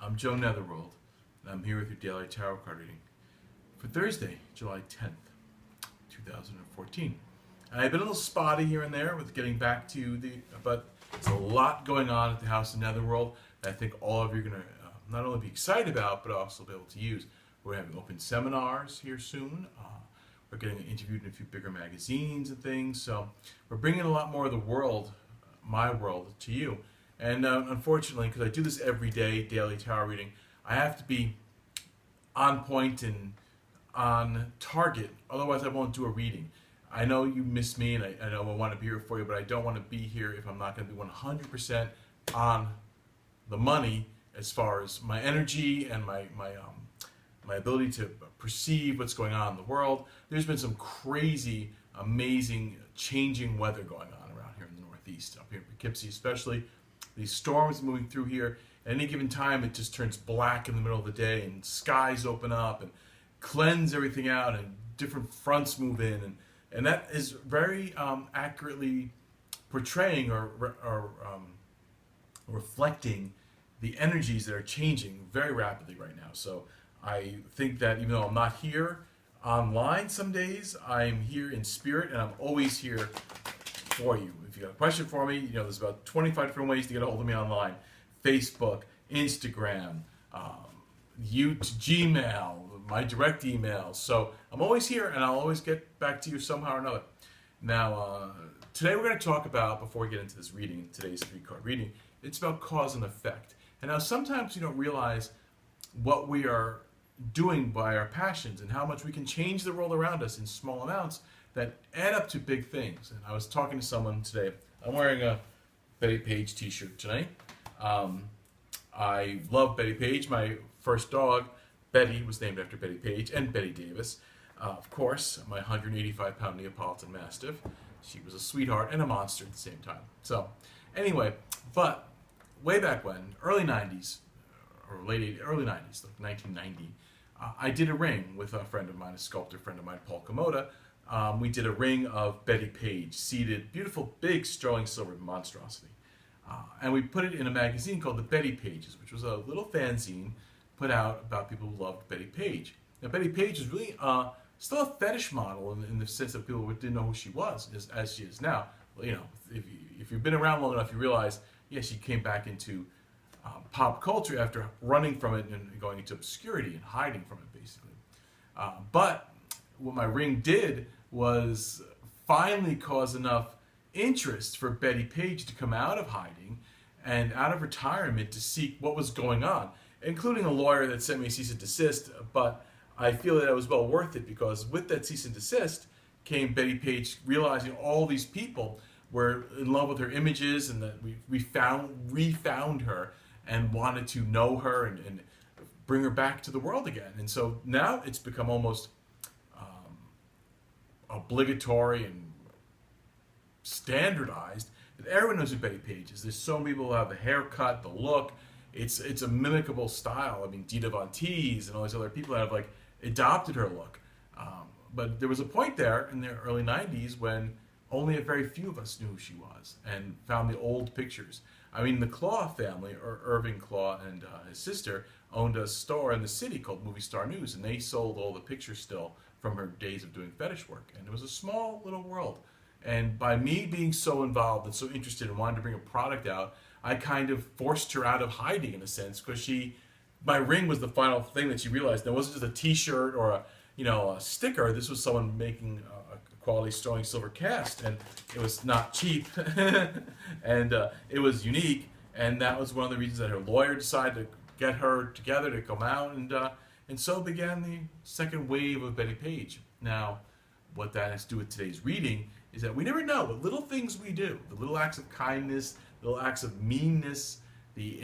I'm Joe Netherworld, and I'm here with your daily tarot card reading for Thursday, July 10th, 2014. And I've been a little spotty here and there with getting back to but there's a lot going on at the House of Netherworld that I think all of you are going to not only be excited about, but also be able to use. We're having open seminars here soon. We're getting interviewed in a few bigger magazines and things. So we're bringing a lot more of the world, my world, to you. And unfortunately, because I do this every day, daily tarot reading, I have to be on point and on target. Otherwise, I won't do a reading. I know you miss me, and I know I want to be here for you, but I don't want to be here if I'm not going to be 100% on the money as far as my energy and my ability to perceive what's going on in the world. There's been some crazy, amazing, changing weather going on around here in the Northeast, up here in Poughkeepsie especially. These storms moving through here. At any given time, it just turns black in the middle of the day, and skies open up and cleanse everything out, and different fronts move in, and that is very accurately portraying or reflecting the energies that are changing very rapidly right now. So I think that even though I'm not here online some days, I'm here in spirit, and I'm always here for you. If you got a question for me, there's about 25 different ways to get a hold of me online. Facebook, Instagram, Gmail, my direct email. So I'm always here, and I'll always get back to you somehow or another. Now, today we're going to talk about, before we get into this reading, today's 3-card reading, it's about cause and effect. And now sometimes we don't realize what we are doing by our passions and how much we can change the world around us in small amounts that add up to big things. And I was talking to someone today. I'm wearing a Bettie Page t-shirt today. I love Bettie Page. My first dog, Bettie, was named after Bettie Page and Betty Davis. Of course, my 185-pound Neapolitan Mastiff. She was a sweetheart and a monster at the same time. So, anyway, but way back when, early 90s, or early 90s, like 1990, I did a ring with a friend of mine, a sculptor friend of mine, Paul Komoda. We did a ring of Bettie Page, seated, beautiful, big sterling silver monstrosity. And we put it in a magazine called the Bettie Pages, which was a little fanzine put out about people who loved Bettie Page. Now, Bettie Page is really still a fetish model in the sense that people didn't know who she was as she is now. Well, if you've been around long enough, you realize, yeah, she came back into pop culture after running from it and going into obscurity and hiding from it, basically. But what my ring did was finally cause enough interest for Bettie Page to come out of hiding and out of retirement to seek what was going on, including a lawyer that sent me a cease and desist. But I feel that it was well worth it, because with that cease and desist came Bettie Page realizing all these people were in love with her images, and that we refound her and wanted to know her and bring her back to the world again. And so now it's become almost obligatory and standardized that everyone knows who Bettie Page is. There's so many people who have the haircut, the look. It's a mimicable style. I mean, Dita Von Teese and all these other people that have adopted her look. But there was a point there in the early 90s when only a very few of us knew who she was and found the old pictures. I mean, the Claw family, or Irving Claw and his sister, owned a store in the city called Movie Star News, and they sold all the pictures still from her days of doing fetish work. And it was a small little world. And by me being so involved and so interested and wanting to bring a product out, I kind of forced her out of hiding in a sense, because my ring was the final thing that she realized. It wasn't just a t-shirt or a sticker. This was someone making a quality sterling silver cast, and it was not cheap, and it was unique. And that was one of the reasons that her lawyer decided to get her together to come out, and so began the second wave of Bettie Page. Now, what that has to do with today's reading is that we never know what little things we do, the little acts of kindness, little acts of meanness, the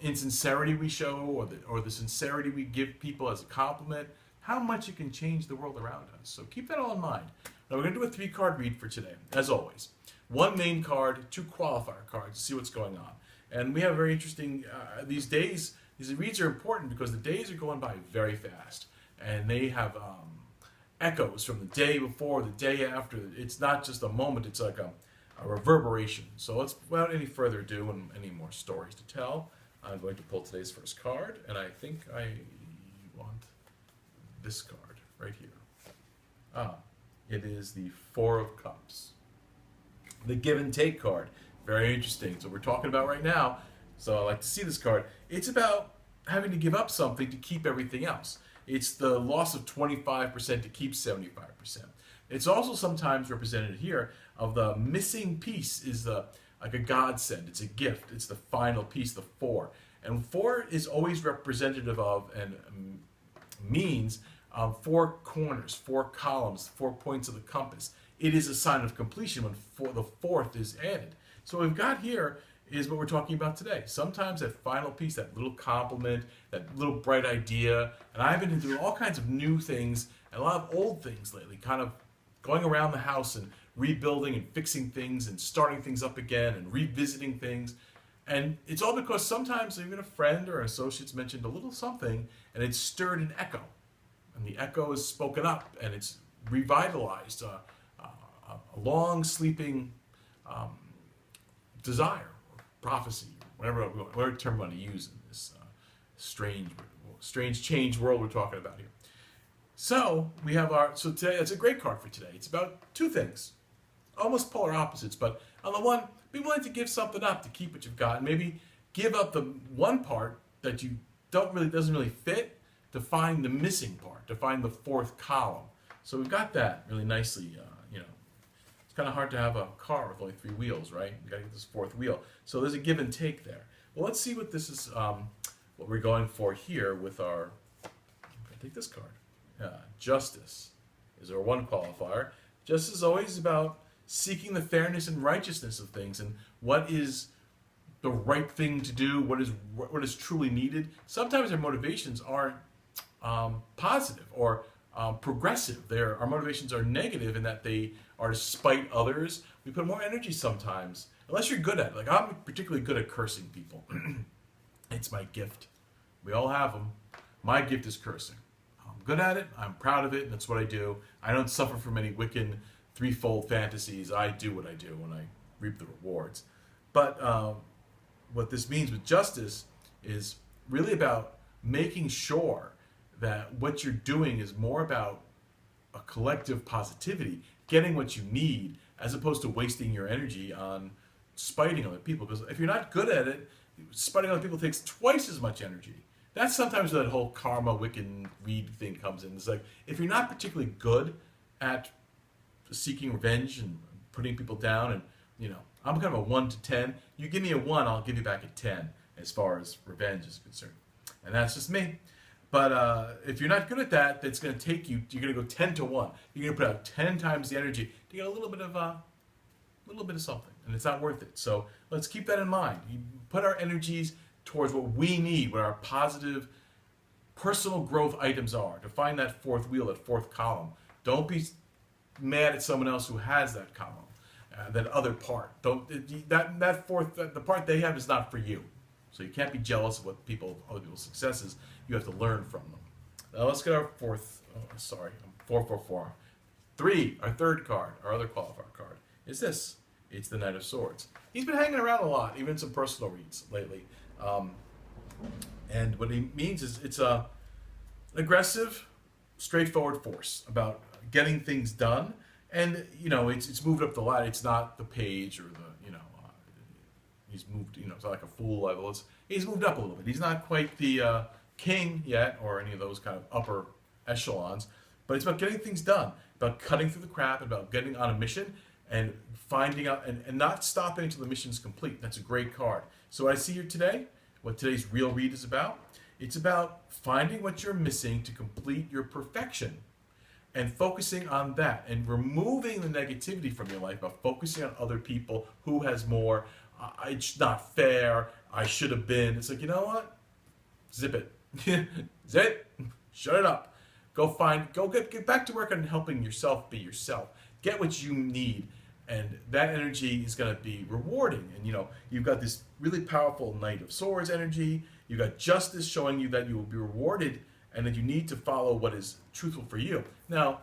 insincerity we show, or the sincerity we give people as a compliment, how much it can change the world around us. So keep that all in mind. Now we're going to do a 3-card read for today, as always. 1 main card, 2 qualifier cards to see what's going on. And we have very interesting, these days, these reads are important because the days are going by very fast. And they have echoes from the day before, the day after. It's not just a moment, it's like a reverberation. So let's, without any further ado and any more stories to tell, I'm going to pull today's first card, and I think I want this card right here. It is the Four of Cups. The Give and Take card. Very interesting. So we're talking about right now. So I like to see this card. It's about having to give up something to keep everything else. It's the loss of 25% to keep 75%. It's also sometimes represented here of the missing piece is like a godsend. It's a gift. It's the final piece, the four. And four is always representative of and means four corners, four columns, 4 points of the compass. It is a sign of completion when the fourth is added. So what we've got here is what we're talking about today. Sometimes that final piece, that little compliment, that little bright idea, and I've been doing all kinds of new things and a lot of old things lately, kind of going around the house and rebuilding and fixing things and starting things up again and revisiting things. And it's all because sometimes even a friend or an associate's mentioned a little something and it's stirred an echo. And the echo is spoken up and it's revitalized a long sleeping desire, or prophecy, whatever term we want to use in this strange change world we're talking about here. So we have so today, it's a great card for today. It's about two things, almost polar opposites, but on the one, be willing to give something up to keep what you've got, and maybe give up the one part that you doesn't really fit to find the missing part, to find the fourth column. So we've got that really nicely. It's kind of hard to have a car with only 3 wheels, right? You got to get this fourth wheel. So there's a give and take there. Well, let's see what this is. What we're going for here with our. I'm going to take this card. Justice is our one qualifier. Justice is always about seeking the fairness and righteousness of things and what is the right thing to do, what is truly needed. Sometimes our motivations aren't positive or progressive. Our motivations are negative in that they are to spite others. We put more energy sometimes, unless you're good at it. Like I'm particularly good at cursing people. It's my gift. We all have them. My gift is cursing. I'm good at it. I'm proud of it, and that's what I do. I don't suffer from any Wiccan threefold fantasies. I do what I do when I reap the rewards. But what this means with justice is really about making sure that what you're doing is more about a collective positivity, getting what you need, as opposed to wasting your energy on spiting other people. Because if you're not good at it, spiting other people takes twice as much energy. That's sometimes where that whole karma, Wiccan, read thing comes in. It's like, if you're not particularly good at seeking revenge and putting people down, and, I'm kind of a 1 to 10. You give me a 1, I'll give you back a 10 as far as revenge is concerned. And that's just me. But if you're not good at that, that's going to take you. You're going to go 10 to 1. You're going to put out 10 times the energy to get a little bit of something, and it's not worth it. So let's keep that in mind. You put our energies towards what we need, what our positive personal growth items are, to find that fourth wheel, that fourth column. Don't be mad at someone else who has that column, that other part. The part they have is not for you. So you can't be jealous of other people's successes. You have to learn from them. Now let's get our 444. 3, our third card, our other qualifier card, is this. It's the Knight of Swords. He's been hanging around a lot, even in some personal reads lately. And what he means is it's an aggressive, straightforward force about getting things done. And, it's moved up the ladder. It's not the page or he's moved, it's not like a fool level. He's moved up a little bit. He's not quite the king yet or any of those kind of upper echelons, but it's about getting things done, about cutting through the crap, about getting on a mission and finding out and not stopping until the mission's complete. That's a great card. So what I see here today, what today's real read is about, it's about finding what you're missing to complete your perfection and focusing on that and removing the negativity from your life, about focusing on other people, who has more, it's not fair, I should have been. It's like, you know what? Zip it. Zip it. Shut it up. Go get back to work on helping yourself be yourself. Get what you need. And that energy is going to be rewarding. And, you've got this really powerful Knight of Swords energy. You've got justice showing you that you will be rewarded and that you need to follow what is truthful for you. Now,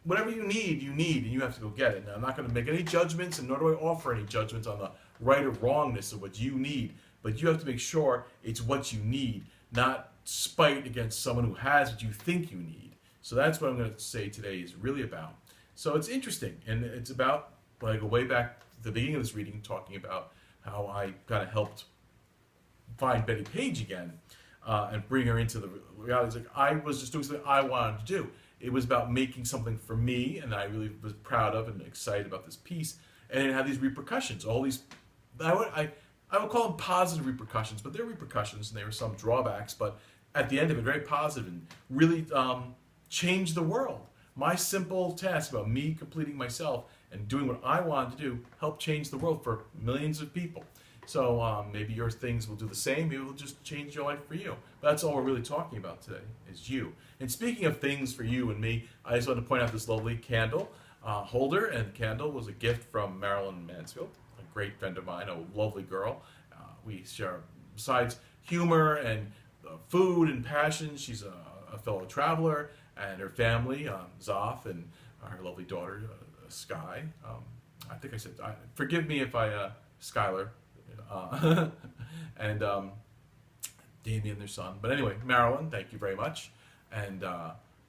whatever you need, and you have to go get it. Now, I'm not going to make any judgments, and nor do I offer any judgments on the right or wrongness of what you need. but you have to make sure it's what you need, not spite against someone who has what you think you need. So that's what I'm going to say today is really about. So it's interesting, and it's about, when I go way back to the beginning of this reading, talking about how I kind of helped find Bettie Page again, and bring her into the reality. It's like I was just doing something I wanted to do. It was about making something for me, and I really was proud of and excited about this piece. And it had these repercussions, all these, I would call them positive repercussions, but they're repercussions, and there were some drawbacks, but at the end of it, very positive and really changed the world. My simple task about me completing myself and doing what I wanted to do helped change the world for millions of people. So maybe your things will do the same. Maybe it'll just change your life for you. But that's all we're really talking about today, is you. And speaking of things for you and me, I just want to point out this lovely candle holder. And the candle was a gift from Marilyn Mansfield, a great friend of mine, a lovely girl. We share, besides humor and food and passion, she's a fellow traveler, and her family, Zoth, and her lovely daughter, Sky. I think I said, forgive me if I, Skylar. And Damien, their son. But anyway, Marilyn, thank you very much. And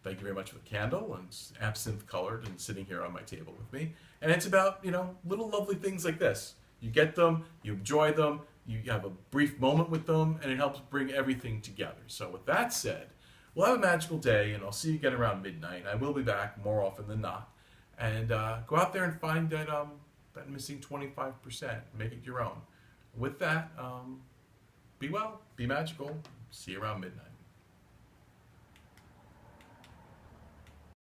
thank you very much for the candle. And it's absinthe colored and sitting here on my table with me. And it's about, little lovely things like this. You get them, you enjoy them, you have a brief moment with them, and it helps bring everything together. So with that said, we'll have a magical day, and I'll see you again around midnight. I will be back more often than not. And go out there and find that missing 25%. Make it your own. With that, be well, be magical. See you around midnight.